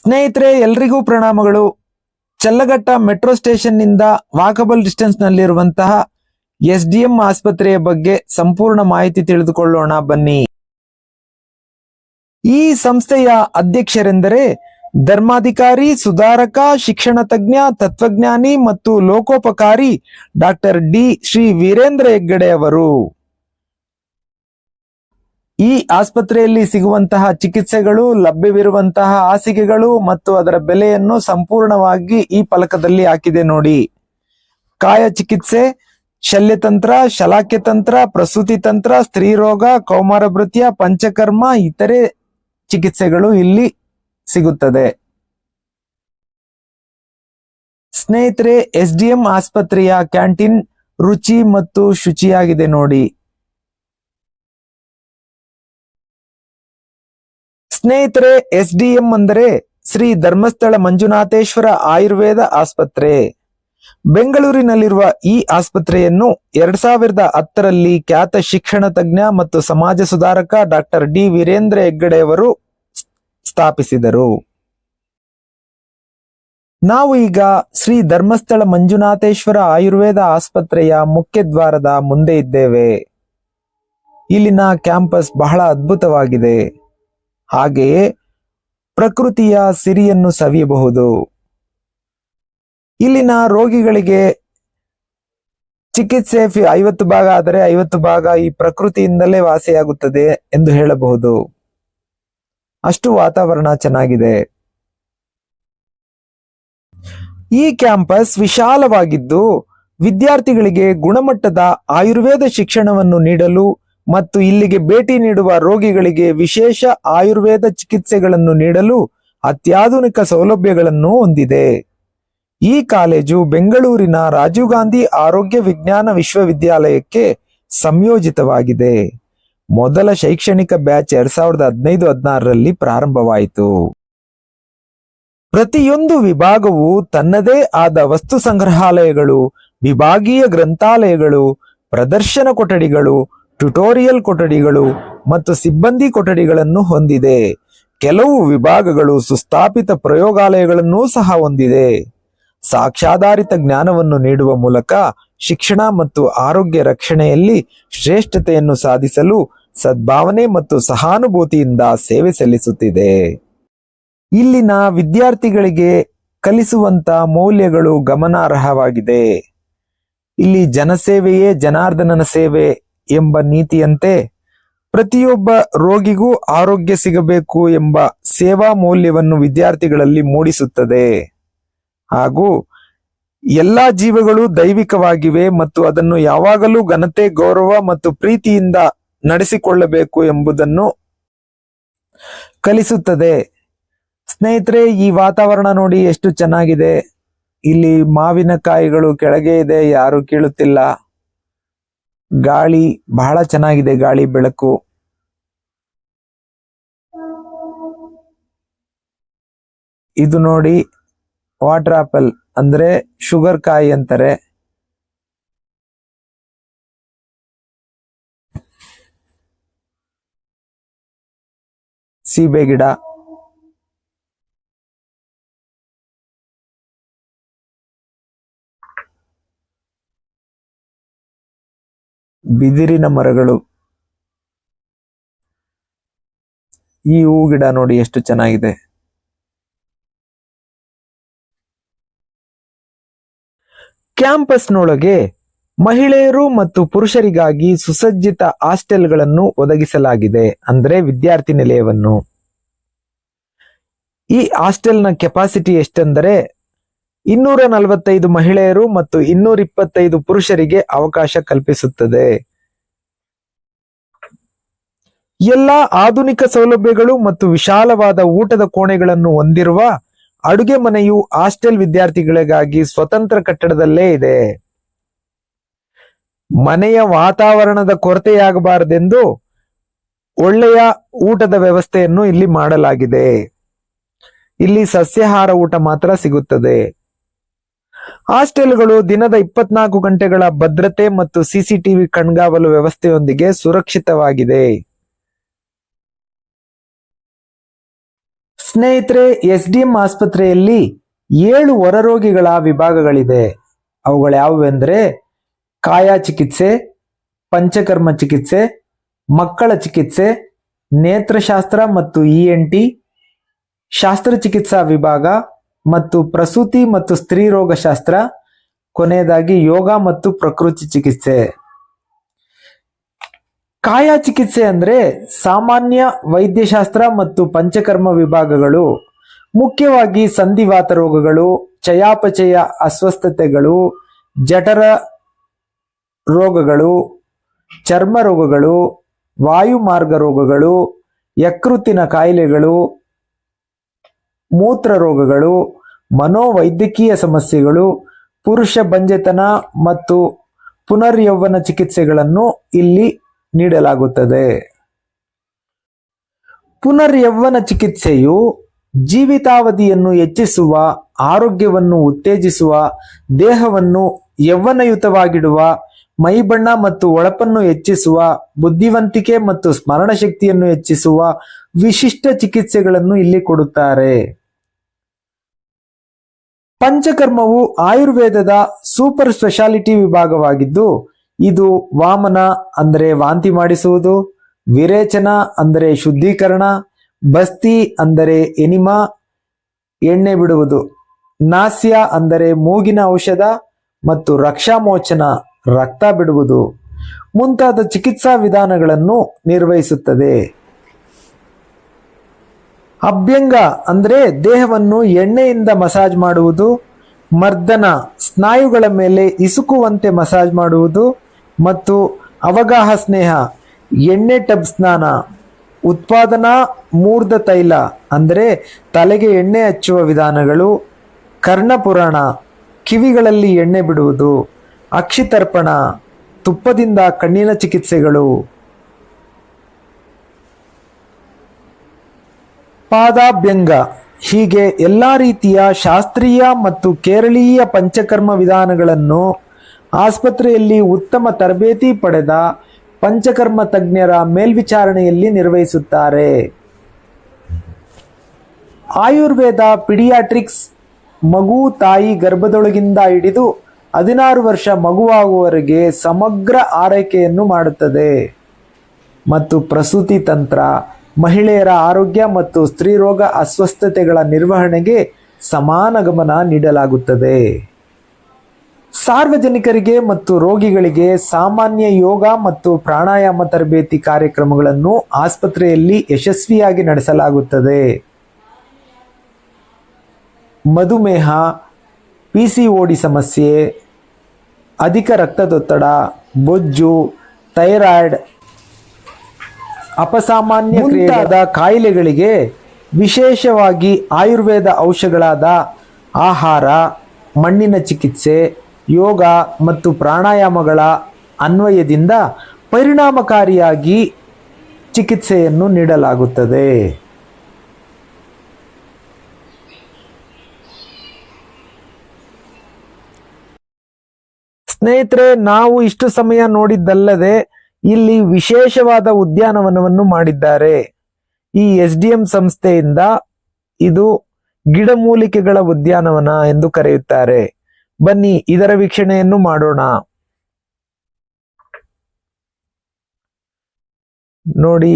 ಸ್ನೇಹಿತರೆ, ಎಲ್ರಿಗೂ ಪ್ರಣಾಮಗಳು. ಚಲ್ಲಘಟ್ಟ metro station ನಿಂದ ವಾಕಬಲ್ ಡಿಸ್ಟೆನ್ಸ್ ನಲ್ಲಿರುವಂತಹ SDM ಆಸ್ಪತ್ರೆಯ ಬಗ್ಗೆ ಸಂಪೂರ್ಣ ಮಾಹಿತಿ ತಿಳಿದುಕೊಳ್ಳೋಣ ಬನ್ನಿ. ಈ ಸಂಸ್ಥೆಯ ಅಧ್ಯಕ್ಷರೆಂದರೆ ಧರ್ಮಾಧಿಕಾರಿ, ಸುಧಾರಕ, ಶಿಕ್ಷಣ ತಜ್ಞ, ತತ್ವಜ್ಞಾನಿ ಮತ್ತು ಲೋಕೋಪಕಾರಿ ಡಾಕ್ಟರ್ ಡಿ ಶ್ರೀ ವೀರೇಂದ್ರ ಹೆಗ್ಗಡೆ ಅವರು. ಈ ಆಸ್ಪತ್ರೆಯಲ್ಲಿ ಸಿಗುವಂತಹ ಚಿಕಿತ್ಸೆಗಳು, ಲಭ್ಯವಿರುವಂತಹ ಹಾಸಿಗೆಗಳು ಮತ್ತು ಅದರ ಬೆಲೆಯನ್ನು ಸಂಪೂರ್ಣವಾಗಿ ಈ ಫಲಕದಲ್ಲಿ ಹಾಕಿದೆ ನೋಡಿ. ಕಾಯ ಚಿಕಿತ್ಸೆ, ಶಲ್ಯತಂತ್ರ, ಶಲಾಕ್ಯತಂತ್ರ, ಪ್ರಸೂತಿ ತಂತ್ರ, ಸ್ತ್ರೀರೋಗ, ಕೌಮಾರ ಭೃತ್ಯ, ಪಂಚಕರ್ಮ, ಇತರೆ ಚಿಕಿತ್ಸೆಗಳು ಇಲ್ಲಿ ಸಿಗುತ್ತದೆ. ಸ್ನೇಹಿತರೆ, SDM ಆಸ್ಪತ್ರೆಯ ಕ್ಯಾಂಟೀನ್ ರುಚಿ ಮತ್ತು ಶುಚಿಯಾಗಿದೆ ನೋಡಿ. ಸ್ನೇಹಿತರೆ, SDM ಅಂದರೆ ಶ್ರೀ ಧರ್ಮಸ್ಥಳ ಮಂಜುನಾಥೇಶ್ವರ ಆಯುರ್ವೇದ ಆಸ್ಪತ್ರೆ. ಬೆಂಗಳೂರಿನಲ್ಲಿರುವ ಈ ಆಸ್ಪತ್ರೆಯನ್ನು 2010ರಲ್ಲಿ ಖ್ಯಾತ ಶಿಕ್ಷಣ ತಜ್ಞ ಮತ್ತು ಸಮಾಜ ಸುಧಾರಕ ಡಾಕ್ಟರ್ ಡಿ ವೀರೇಂದ್ರ ಹೆಗ್ಗಡೆ ಅವರು ಸ್ಥಾಪಿಸಿದರು. ನಾವು ಈಗ ಶ್ರೀ ಧರ್ಮಸ್ಥಳ ಮಂಜುನಾಥೇಶ್ವರ ಆಯುರ್ವೇದ ಆಸ್ಪತ್ರೆಯ ಮುಖ್ಯ ದ್ವಾರದ ಮುಂದೆ ಇದ್ದೇವೆ. ಇಲ್ಲಿನ ಕ್ಯಾಂಪಸ್ ಬಹಳ ಅದ್ಭುತವಾಗಿದೆ. ಹಾಗೆಯೇ ಪ್ರಕೃತಿಯ ಸಿರಿಯನ್ನು ಸವಿಯಬಹುದು. ಇಲ್ಲಿನ ರೋಗಿಗಳಿಗೆ ಚಿಕಿತ್ಸೆ 50 ಭಾಗ ಆದರೆ 50 ಭಾಗ ಈ ಪ್ರಕೃತಿಯಿಂದಲೇ ವಾಸಿಯಾಗುತ್ತದೆ ಎಂದು ಹೇಳಬಹುದು. ಅಷ್ಟು ವಾತಾವರಣ ಚೆನ್ನಾಗಿದೆ. ಈ ಕ್ಯಾಂಪಸ್ ವಿಶಾಲವಾಗಿದ್ದು ವಿದ್ಯಾರ್ಥಿಗಳಿಗೆ ಗುಣಮಟ್ಟದ ಆಯುರ್ವೇದ ಶಿಕ್ಷಣವನ್ನು ನೀಡಲು ಮತ್ತು ಇಲ್ಲಿಗೆ ಭೇಟಿ ನೀಡುವ ರೋಗಿಗಳಿಗೆ ವಿಶೇಷ ಆಯುರ್ವೇದ ಚಿಕಿತ್ಸೆಗಳನ್ನು ನೀಡಲು ಅತ್ಯಾಧುನಿಕ ಸೌಲಭ್ಯಗಳನ್ನು ಹೊಂದಿದೆ. ಈ ಕಾಲೇಜು ಬೆಂಗಳೂರಿನ ರಾಜೀವ್ ಗಾಂಧಿ ಆರೋಗ್ಯ ವಿಜ್ಞಾನ ವಿಶ್ವವಿದ್ಯಾಲಯಕ್ಕೆ ಸಂಯೋಜಿತವಾಗಿದೆ. ಮೊದಲ ಶೈಕ್ಷಣಿಕ ಬ್ಯಾಚ್ 2015-16ರಲ್ಲಿ ಪ್ರಾರಂಭವಾಯಿತು. ಪ್ರತಿಯೊಂದು ವಿಭಾಗವು ತನ್ನದೇ ಆದ ವಸ್ತು ಸಂಗ್ರಹಾಲಯಗಳು, ವಿಭಾಗೀಯ ಗ್ರಂಥಾಲಯಗಳು, ಪ್ರದರ್ಶನ ಕೊಠಡಿಗಳು, ಟ್ಯುಟೋರಿಯಲ್ ಕೊಠಡಿಗಳು ಮತ್ತು ಸಿಬ್ಬಂದಿ ಕೊಠಡಿಗಳನ್ನು ಹೊಂದಿದೆ. ಕೆಲವು ವಿಭಾಗಗಳು ಸುಸ್ಥಾಪಿತ ಪ್ರಯೋಗಾಲಯಗಳನ್ನೂ ಸಹ ಹೊಂದಿದೆ. ಸಾಕ್ಷ್ಯಾಧಾರಿತ ಜ್ಞಾನವನ್ನು ನೀಡುವ ಮೂಲಕ ಶಿಕ್ಷಣ ಮತ್ತು ಆರೋಗ್ಯ ರಕ್ಷಣೆಯಲ್ಲಿ ಶ್ರೇಷ್ಠತೆಯನ್ನು ಸಾಧಿಸಲು ಸದ್ಭಾವನೆ ಮತ್ತು ಸಹಾನುಭೂತಿಯಿಂದ ಸೇವೆ ಸಲ್ಲಿಸುತ್ತಿದೆ. ಇಲ್ಲಿನ ವಿದ್ಯಾರ್ಥಿಗಳಿಗೆ ಕಲಿಸುವಂತ ಮೌಲ್ಯಗಳು ಗಮನಾರ್ಹವಾಗಿದೆ. ಇಲ್ಲಿ ಜನಸೇವೆಯೇ ಜನಾರ್ದನನ ಸೇವೆ ಎಂಬ ನೀತಿಯಂತೆ ಪ್ರತಿಯೊಬ್ಬ ರೋಗಿಗೂ ಆರೋಗ್ಯ ಸಿಗಬೇಕು ಎಂಬ ಸೇವಾ ಮೌಲ್ಯವನ್ನು ವಿದ್ಯಾರ್ಥಿಗಳಲ್ಲಿ ಮೂಡಿಸುತ್ತದೆ. ಹಾಗೂ ಎಲ್ಲಾ ಜೀವಗಳು ದೈವಿಕವಾಗಿವೆ ಮತ್ತು ಅದನ್ನು ಯಾವಾಗಲೂ ಘನತೆ, ಗೌರವ ಮತ್ತು ಪ್ರೀತಿಯಿಂದ ನಡೆಸಿಕೊಳ್ಳಬೇಕು ಎಂಬುದನ್ನು ಕಲಿಸುತ್ತದೆ. ಸ್ನೇಹಿತರೆ, ಈ ವಾತಾವರಣ ನೋಡಿ ಎಷ್ಟು ಚೆನ್ನಾಗಿದೆ. ಇಲ್ಲಿ ಮಾವಿನಕಾಯಿಗಳು ಕೆಳಗೆ ಇದೆ, ಯಾರು ಕೀಳುತ್ತಿಲ್ಲ. ಗಾಳಿ ಬಹಳ ಚೆನ್ನಾಗಿದೆ, ಗಾಳಿ ಬೆಳಕು. ಇದು ನೋಡಿ, ವಾಟರ್ ಆಪಲ್ ಅಂದ್ರೆ ಶುಗರ್ ಕಾಯಿ ಅಂತಾರೆ. ಸೀಬೆ ಗಿಡ, ಬಿದಿರಿನ ಮರಗಳು, ಈ ಹೂ ಗಿಡ ನೋಡಿ ಎಷ್ಟು ಚೆನ್ನಾಗಿದೆ. ಕ್ಯಾಂಪಸ್ನೊಳಗೆ ಮಹಿಳೆಯರು ಮತ್ತು ಪುರುಷರಿಗಾಗಿ ಸುಸಜ್ಜಿತ ಹಾಸ್ಟೆಲ್ಗಳನ್ನು ಒದಗಿಸಲಾಗಿದೆ, ಅಂದ್ರೆ ವಿದ್ಯಾರ್ಥಿ ನಿಲಯವನ್ನು. ಈ ಹಾಸ್ಟೆಲ್ನ ಕೆಪಾಸಿಟಿ ಎಷ್ಟೆಂದರೆ 245 ಮಹಿಳೆಯರು ಮತ್ತು 225 ಪುರುಷರಿಗೆ ಅವಕಾಶ ಕಲ್ಪಿಸುತ್ತದೆ. ಎಲ್ಲಾ ಆಧುನಿಕ ಸೌಲಭ್ಯಗಳು ಮತ್ತು ವಿಶಾಲವಾದ ಊಟದ ಕೋಣೆಗಳನ್ನು ಹೊಂದಿರುವ ಅಡುಗೆ ಮನೆಯು ಹಾಸ್ಟೆಲ್ ವಿದ್ಯಾರ್ಥಿಗಳಿಗಾಗಿ ಸ್ವತಂತ್ರ ಕಟ್ಟಡದಲ್ಲೇ ಇದೆ. ಮನೆಯ ವಾತಾವರಣದ ಕೊರತೆಯಾಗಬಾರದೆಂದು ಒಳ್ಳೆಯ ಊಟದ ವ್ಯವಸ್ಥೆಯನ್ನು ಇಲ್ಲಿ ಮಾಡಲಾಗಿದೆ. ಇಲ್ಲಿ ಸಸ್ಯಾಹಾರ ಊಟ ಮಾತ್ರ ಸಿಗುತ್ತದೆ. ಹಾಸ್ಟೆಲ್ಗಳು ದಿನದ 24 ಗಂಟೆಗಳ ಭದ್ರತೆ ಮತ್ತು CCTV ಕಣ್ಗಾವಲು ವ್ಯವಸ್ಥೆಯೊಂದಿಗೆ ಸುರಕ್ಷಿತವಾಗಿದೆ. ಸ್ನೇಹಿತರೆ, SDM ಆಸ್ಪತ್ರೆಯಲ್ಲಿ 7 ಹೊರರೋಗಿಗಳ ವಿಭಾಗಗಳಿದೆ. ಅವುಗಳು ಯಾವುವೆಂದರೆ ಕಾಯ ಚಿಕಿತ್ಸೆ, ಪಂಚಕರ್ಮ ಚಿಕಿತ್ಸೆ, ಮಕ್ಕಳ ಚಿಕಿತ್ಸೆ, ನೇತ್ರಶಾಸ್ತ್ರ ಮತ್ತು ENT, ಶಸ್ತ್ರಚಿಕಿತ್ಸಾ ವಿಭಾಗ ಮತ್ತು ಪ್ರಸೂತಿ ಮತ್ತು ಸ್ತ್ರೀ ರೋಗಶಾಸ್ತ್ರ, ಕೊನೆಯದಾಗಿ ಯೋಗ ಮತ್ತು ಪ್ರಕೃತಿ ಚಿಕಿತ್ಸೆ. ಕಾಯ ಚಿಕಿತ್ಸೆ ಅಂದ್ರೆ ಸಾಮಾನ್ಯ ವೈದ್ಯಶಾಸ್ತ್ರ ಮತ್ತು ಪಂಚಕರ್ಮ ವಿಭಾಗಗಳು. ಮುಖ್ಯವಾಗಿ ಸಂಧಿವಾತ ರೋಗಗಳು, ಚಯಾಪಚಯ ಅಸ್ವಸ್ಥತೆಗಳು, ಜಠರ ರೋಗಗಳು, ಚರ್ಮ ರೋಗಗಳು, ವಾಯುಮಾರ್ಗ ರೋಗಗಳು, ಯಕೃತ್ತಿನ ಕಾಯಿಲೆಗಳು, ಮೂತ್ರ ರೋಗಗಳು, ಮನೋವೈದ್ಯಕೀಯ ಸಮಸ್ಯೆಗಳು, ಪುರುಷ ಬಂಜೆತನ ಮತ್ತು ಪುನರ್ಯೌವನ ಚಿಕಿತ್ಸೆಗಳನ್ನು ಇಲ್ಲಿ ನೀಡಲಾಗುತ್ತದೆ. ಪುನರ್ಯೌವನ ಚಿಕಿತ್ಸೆಯು ಜೀವಿತಾವಧಿಯನ್ನು ಹೆಚ್ಚಿಸುವ, ಆರೋಗ್ಯವನ್ನು ಉತ್ತೇಜಿಸುವ, ದೇಹವನ್ನು ಯೌವನಯುತವಾಗಿಡುವ, ಮೈಬಣ್ಣ ಮತ್ತು ಹೊಳಪನ್ನು ಹೆಚ್ಚಿಸುವ, ಬುದ್ಧಿವಂತಿಕೆ ಮತ್ತು ಸ್ಮರಣ ಶಕ್ತಿಯನ್ನು ಹೆಚ್ಚಿಸುವ ವಿಶಿಷ್ಟ ಚಿಕಿತ್ಸೆಗಳನ್ನು ಇಲ್ಲಿ ಕೊಡುತ್ತಾರೆ. ಪಂಚಕರ್ಮವು ಆಯುರ್ವೇದದ ಸೂಪರ್ ಸ್ಪೆಷಾಲಿಟಿ ವಿಭಾಗವಾಗಿದ್ದು, ಇದು ವಾಮನ ಅಂದರೆ ವಾಂತಿ ಮಾಡಿಸುವುದು, ವಿರೇಚನ ಅಂದರೆ ಶುದ್ಧೀಕರಣ, ಬಸ್ತಿ ಅಂದರೆ ಎನಿಮಾ ಎಣ್ಣೆ ಬಿಡುವುದು, ನಾಸ್ಯ ಅಂದರೆ ಮೂಗಿನ ಔಷಧ ಮತ್ತು ರಕ್ಷಾಮೋಚನ ರಕ್ತ ಬಿಡುವುದು ಮುಂತಾದ ಚಿಕಿತ್ಸಾ ವಿಧಾನಗಳನ್ನು ನಿರ್ವಹಿಸುತ್ತದೆ. ಅಭ್ಯಂಗ ಅಂದರೆ ದೇಹವನ್ನು ಎಣ್ಣೆಯಿಂದ ಮಸಾಜ್ ಮಾಡುವುದು, ಮರ್ದನ ಸ್ನಾಯುಗಳ ಮೇಲೆ ಇಸುಕುವಂತೆ ಮಸಾಜ್ ಮಾಡುವುದು ಮತ್ತು ಅವಗಾಹ ಸ್ನೇಹ ಎಣ್ಣೆ ಟಬ್ ಸ್ನಾನ, ಉತ್ಪಾದನಾ ಮೂರ್ಧ ತೈಲ ಅಂದರೆ ತಲೆಗೆ ಎಣ್ಣೆ ಹಚ್ಚುವ ವಿಧಾನಗಳು, ಕರ್ಣಪುರಾಣ ಕಿವಿಗಳಲ್ಲಿ ಎಣ್ಣೆ ಬಿಡುವುದು, ಅಕ್ಷಿತರ್ಪಣ ತುಪ್ಪದಿಂದ ಕಣ್ಣಿನ ಚಿಕಿತ್ಸೆಗಳು, ಪಾದಾಭ್ಯಂಗ ಹೀಗೆ ಎಲ್ಲ ರೀತಿಯ ಶಾಸ್ತ್ರೀಯ ಮತ್ತು ಕೇರಳೀಯ ಪಂಚಕರ್ಮ ವಿಧಾನಗಳನ್ನು ಆಸ್ಪತ್ರೆಯಲ್ಲಿ ಉತ್ತಮ ತರಬೇತಿ ಪಡೆದ ಪಂಚಕರ್ಮ ತಜ್ಞರ ಮೇಲ್ವಿಚಾರಣೆಯಲ್ಲಿ ನಿರ್ವಹಿಸುತ್ತಾರೆ. ಆಯುರ್ವೇದ ಪಿಡಿಯಾಟ್ರಿಕ್ಸ್ ಮಗು ತಾಯಿ ಗರ್ಭದೊಳಗಿಂದ ಹಿಡಿದು 16 ವರ್ಷ ಮಗುವಾಗುವವರೆಗೆ ಸಮಗ್ರ ಆರೈಕೆಯನ್ನು ಮಾಡುತ್ತದೆ ಮತ್ತು ಪ್ರಸೂತಿ ತಂತ್ರ, ಮಹಿಳೆಯರ ಆರೋಗ್ಯ ಮತ್ತು ಸ್ತ್ರೀರೋಗ ಅಸ್ವಸ್ಥತೆಗಳ ನಿರ್ವಹಣೆಗೆ ಸಮಾನ ಗಮನ ನೀಡಲಾಗುತ್ತದೆ. ಸಾರ್ವಜನಿಕರಿಗೆ ಮತ್ತು ರೋಗಿಗಳಿಗೆ ಸಾಮಾನ್ಯ ಯೋಗ ಮತ್ತು ಪ್ರಾಣಾಯಾಮ ತರಬೇತಿ ಕಾರ್ಯಕ್ರಮಗಳನ್ನು ಆಸ್ಪತ್ರೆಯಲ್ಲಿ ಯಶಸ್ವಿಯಾಗಿ ನಡೆಸಲಾಗುತ್ತದೆ. ಮಧುಮೇಹ, PCOD ಸಮಸ್ಯೆ, ಅಧಿಕ ರಕ್ತದೊತ್ತಡ, ಬೊಜ್ಜು, ಥೈರಾಯ್ಡ್, ಅಪಸಾಮಾನ್ಯ ಮುಂತಾದ ಕಾಯಿಲೆಗಳಿಗೆ ವಿಶೇಷವಾಗಿ ಆಯುರ್ವೇದ ಔಷಧಗಳಾದ ಆಹಾರ, ಮಣ್ಣಿನ ಚಿಕಿತ್ಸೆ, ಯೋಗ ಮತ್ತು ಪ್ರಾಣಾಯಾಮಗಳ ಅನ್ವಯದಿಂದ ಪರಿಣಾಮಕಾರಿಯಾಗಿ ಚಿಕಿತ್ಸೆಯನ್ನು ನೀಡಲಾಗುತ್ತದೆ. ಸ್ನೇಹಿತರೆ, ನಾವು ಇಷ್ಟು ಸಮಯ ನೋಡಿದ್ದಲ್ಲದೆ ಇಲ್ಲಿ ವಿಶೇಷವಾದ ಉದ್ಯಾನವನವನ್ನು ಮಾಡಿದ್ದಾರೆ. ಈ SDM ಸಂಸ್ಥೆಯಿಂದ ಇದು ಗಿಡಮೂಲಿಕೆಗಳ ಉದ್ಯಾನವನ ಎಂದು ಕರೆಯುತ್ತಾರೆ. ಬನ್ನಿ ಇದರ ವೀಕ್ಷಣೆಯನ್ನು ಮಾಡೋಣ. ನೋಡಿ,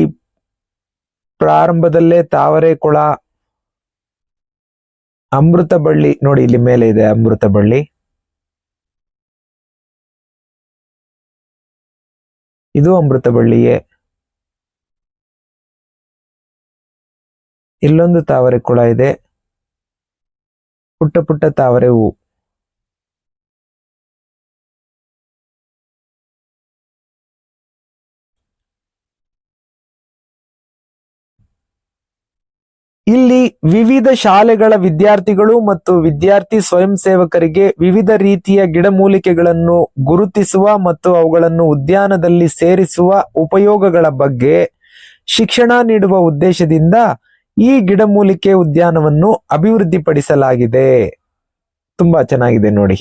ಪ್ರಾರಂಭದಲ್ಲೇ ತಾವರೆ ಕೊಳ, ಅಮೃತ ಬಳ್ಳಿ ನೋಡಿ, ಇಲ್ಲಿ ಮೇಲೆ ಇದೆ ಅಮೃತ ಬಳ್ಳಿ. ಇದು ಅಮೃತ ಬಳ್ಳಿಯೇ. ಇಲ್ಲೊಂದು ತಾವರೆ ಕೊಳ ಇದೆ, ಪುಟ್ಟ ಪುಟ್ಟ ತಾವರೆ ಹೂವು. ಇಲ್ಲಿ ವಿವಿಧ ಶಾಲೆಗಳ ವಿದ್ಯಾರ್ಥಿಗಳು ಮತ್ತು ವಿದ್ಯಾರ್ಥಿ ಸ್ವಯಂ ಸೇವಕರಿಗೆ ವಿವಿಧ ರೀತಿಯ ಗಿಡಮೂಲಿಕೆಗಳನ್ನು ಗುರುತಿಸುವ ಮತ್ತು ಅವುಗಳನ್ನು ಉದ್ಯಾನದಲ್ಲಿ ಸೇರಿಸುವ ಉಪಯೋಗಗಳ ಬಗ್ಗೆ ಶಿಕ್ಷಣ ನೀಡುವ ಉದ್ದೇಶದಿಂದ ಈ ಗಿಡಮೂಲಿಕೆ ಉದ್ಯಾನವನ್ನು ಅಭಿವೃದ್ಧಿಪಡಿಸಲಾಗಿದೆ. ತುಂಬಾ ಚೆನ್ನಾಗಿದೆ ನೋಡಿ.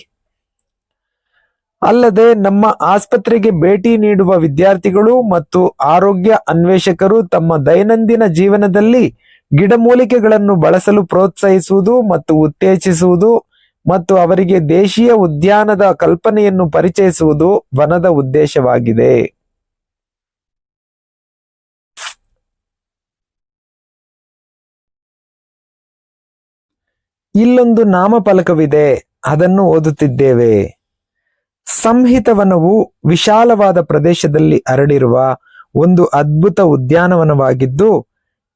ಅಲ್ಲದೆ ನಮ್ಮ ಆಸ್ಪತ್ರೆಗೆ ಭೇಟಿ ನೀಡುವ ವಿದ್ಯಾರ್ಥಿಗಳು ಮತ್ತು ಆರೋಗ್ಯ ಅನ್ವೇಷಕರು ತಮ್ಮ ದೈನಂದಿನ ಜೀವನದಲ್ಲಿ ಗಿಡಮೂಲಿಕೆಗಳನ್ನು ಬಳಸಲು ಪ್ರೋತ್ಸಾಹಿಸುವುದು ಮತ್ತು ಉತ್ತೇಜಿಸುವುದು ಮತ್ತು ಅವರಿಗೆ ದೇಶೀಯ ಉದ್ಯಾನದ ಕಲ್ಪನೆಯನ್ನು ಪರಿಚಯಿಸುವುದು ವನದ ಉದ್ದೇಶವಾಗಿದೆ. ಇಲ್ಲೊಂದು ನಾಮಫಲಕವಿದೆ, ಅದನ್ನು ಓದುತ್ತಿದ್ದೇವೆ. ಸಂಹಿತವನವು ವಿಶಾಲವಾದ ಪ್ರದೇಶದಲ್ಲಿ ಹರಡಿರುವ ಒಂದು ಅದ್ಭುತ ಉದ್ಯಾನವನವಾಗಿದ್ದು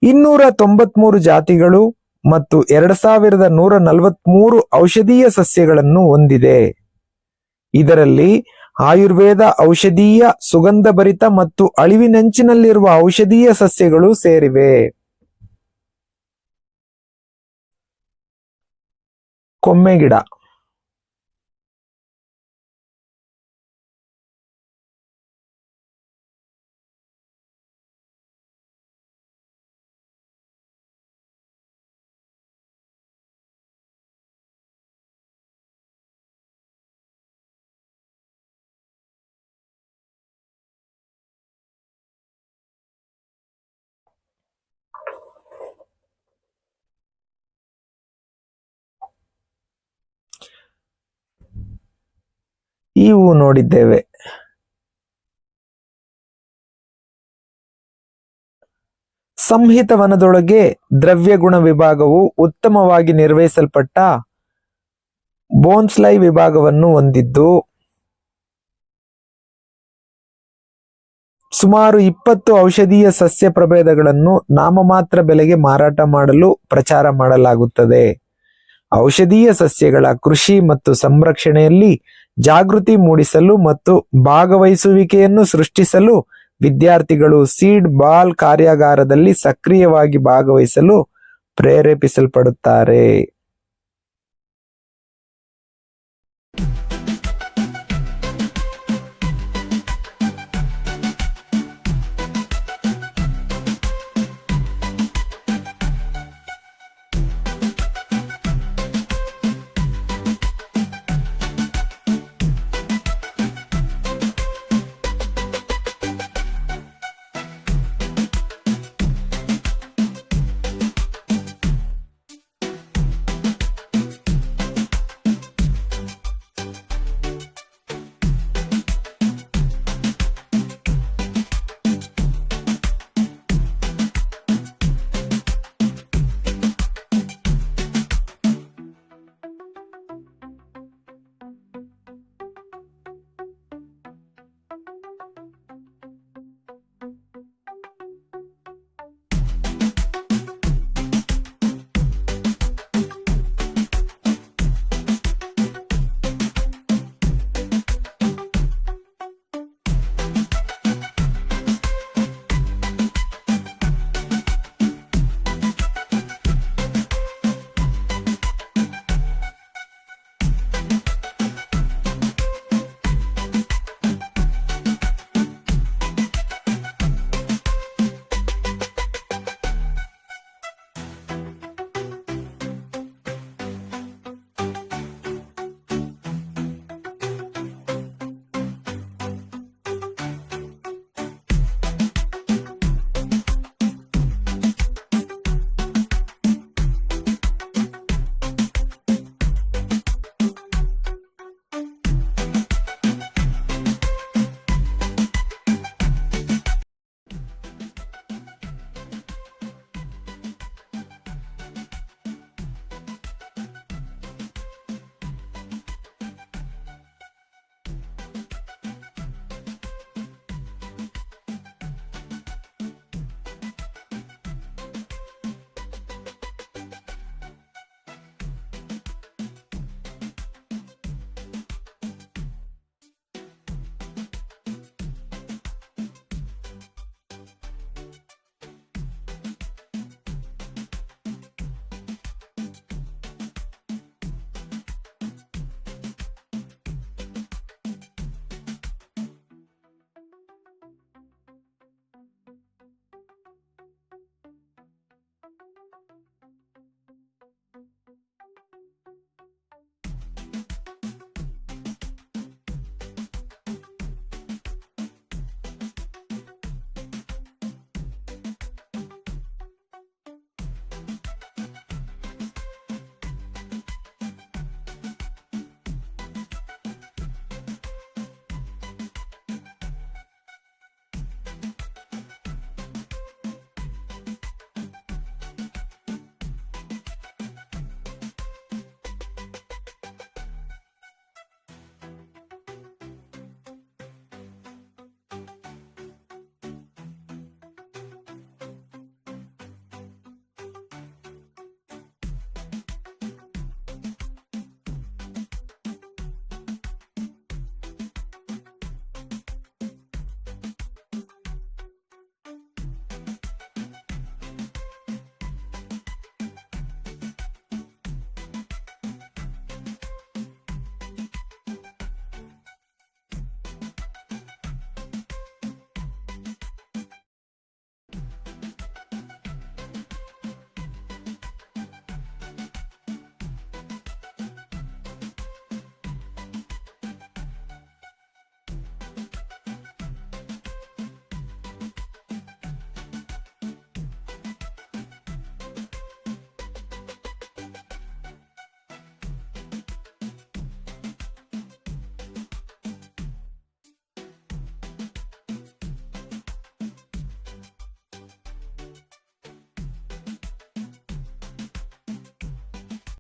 293 ಜಾತಿಗಳು ಮತ್ತು 2143 ಔಷಧೀಯ ಸಸ್ಯಗಳನ್ನು ಹೊಂದಿದೆ. ಇದರಲ್ಲಿ ಆಯುರ್ವೇದ ಔಷಧೀಯ, ಸುಗಂಧಭರಿತ ಮತ್ತು ಅಳಿವಿನಂಚಿನಲ್ಲಿರುವ ಔಷಧೀಯ ಸಸ್ಯಗಳು ಸೇರಿವೆ. ಕೊಮ್ಮೆಗಿಡ. ಈ ಹೂ ನೋಡಿದ್ದೇವೆ. ಸಂಹಿತವನದೊಳಗೆ ದ್ರವ್ಯಗುಣ ವಿಭಾಗವು ಉತ್ತಮವಾಗಿ ನಿರ್ವಹಿಸಲ್ಪಟ್ಟ ಬೋನ್ಸ್ಲೈ ವಿಭಾಗವನ್ನು ಹೊಂದಿದ್ದು ಸುಮಾರು 20 ಔಷಧೀಯ ಸಸ್ಯ ಪ್ರಭೇದಗಳನ್ನು ನಾಮಮಾತ್ರ ಬೆಲೆಗೆ ಮಾರಾಟ ಮಾಡಲು ಪ್ರಚಾರ ಮಾಡಲಾಗುತ್ತದೆ. ಔಷಧೀಯ ಸಸ್ಯಗಳ ಕೃಷಿ ಮತ್ತು ಸಂರಕ್ಷಣೆಯಲ್ಲಿ ಜಾಗೃತಿ ಮೂಡಿಸಲು ಮತ್ತು ಭಾಗವಹಿಸುವಿಕೆಯನ್ನು ಸೃಷ್ಟಿಸಲು ವಿದ್ಯಾರ್ಥಿಗಳು ಸೀಡ್ ಬಾಲ್ ಕಾರ್ಯಾಗಾರದಲ್ಲಿ ಸಕ್ರಿಯವಾಗಿ ಭಾಗವಹಿಸಲು ಪ್ರೇರೇಪಿಸಲ್ಪಡುತ್ತಾರೆ.